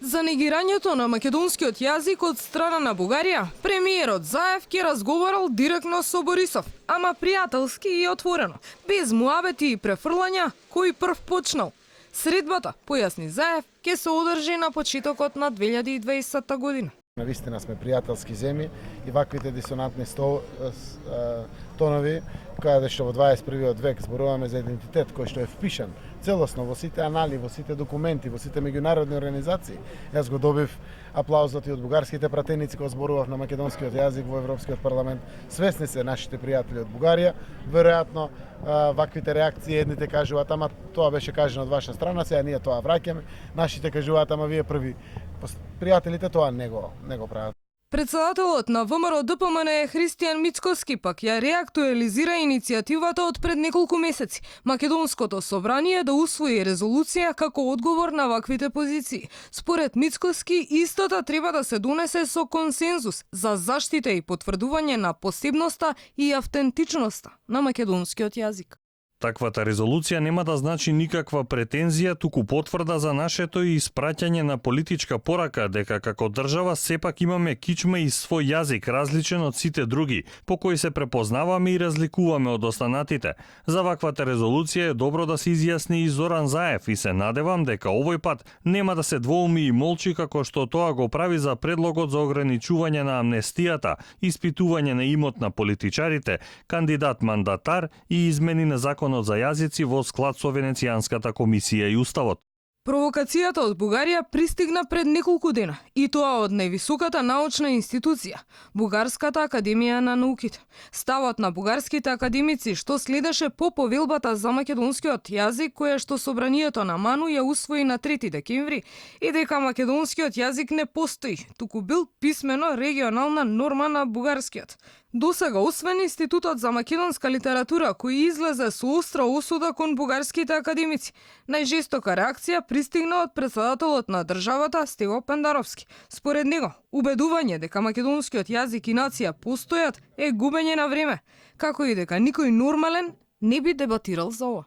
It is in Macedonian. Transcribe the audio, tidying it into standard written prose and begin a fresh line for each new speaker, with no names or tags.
За негирањето на македонскиот јазик од страна на Бугарија, премиерот Заев ќе разговарал директно со Борисов, ама пријателски и отворено, без муабети и префрлања кој прв почнал. Средбата, појасни Заев, ќе се одржи на почетокот на 2020 година.
Навистина сме пријателски земји и ваквите дисонантни тонови, кога што во 21 век зборуваме за идентитет кој што е впишан целосно во сите анали, во сите документи, во сите меѓународни организации. Јас го добив аплаузот и од бугарските пратеници кога зборував на македонскиот јазик во Европскиот парламент. Свесни се нашите пријатели од Бугарија. Веројатно ваквите реакции едните кажуваат ама тоа беше кажано од ваша страна, сега ние тоа враќаме. Нашите кажуваат ама вие први. Пријателите тоа не го прават.
Председателот на ВМРО ДПМН Христијан Мицкоски пак ја реактуализира иницијативата од пред неколку месеци. Македонското собрание да усвои резолуција како одговор на ваквите позиции. Според Мицкоски, истата треба да се донесе со консензус за заштита и потврдување на посебноста и автентичноста на македонскиот јазик.
Таквата резолуција нема да значи никаква претензија, туку потврда за нашето и испраќање на политичка порака дека како држава сепак имаме кичма и свој јазик различен од сите други, по кој се препознаваме и разликуваме од останатите. За ваквата резолуција е добро да се изјасни и Зоран Заев и се надевам дека овој пат нема да се двоуми и молчи како што тоа го прави за предлогот за ограничување на амнестијата, испитување на имот на политичарите, кандидат мандатар и измени на законот за јазици во склад со Венецијанската комисија и уставот.
Провокацијата од Бугарија пристигна пред неколку дена, и тоа од највисоката научна институција, Бугарската академија на науките. Ставот на бугарските академици што следеше по повелбата за македонскиот јазик, која што собранието на МАНУ ја усвои на 3 декември, и дека македонскиот јазик не постои, туку бил писмено регионална норма на бугарскиот. Досега, освен Институтот за македонска литература, кој излезе со остра осуда кон бугарските академици, најжестока реакција пристигна од председателот на државата Стево Пендаровски. Според него, убедување дека македонскиот јазик и нација постојат е губење на време, како и дека никој нормален не би дебатирал за ова.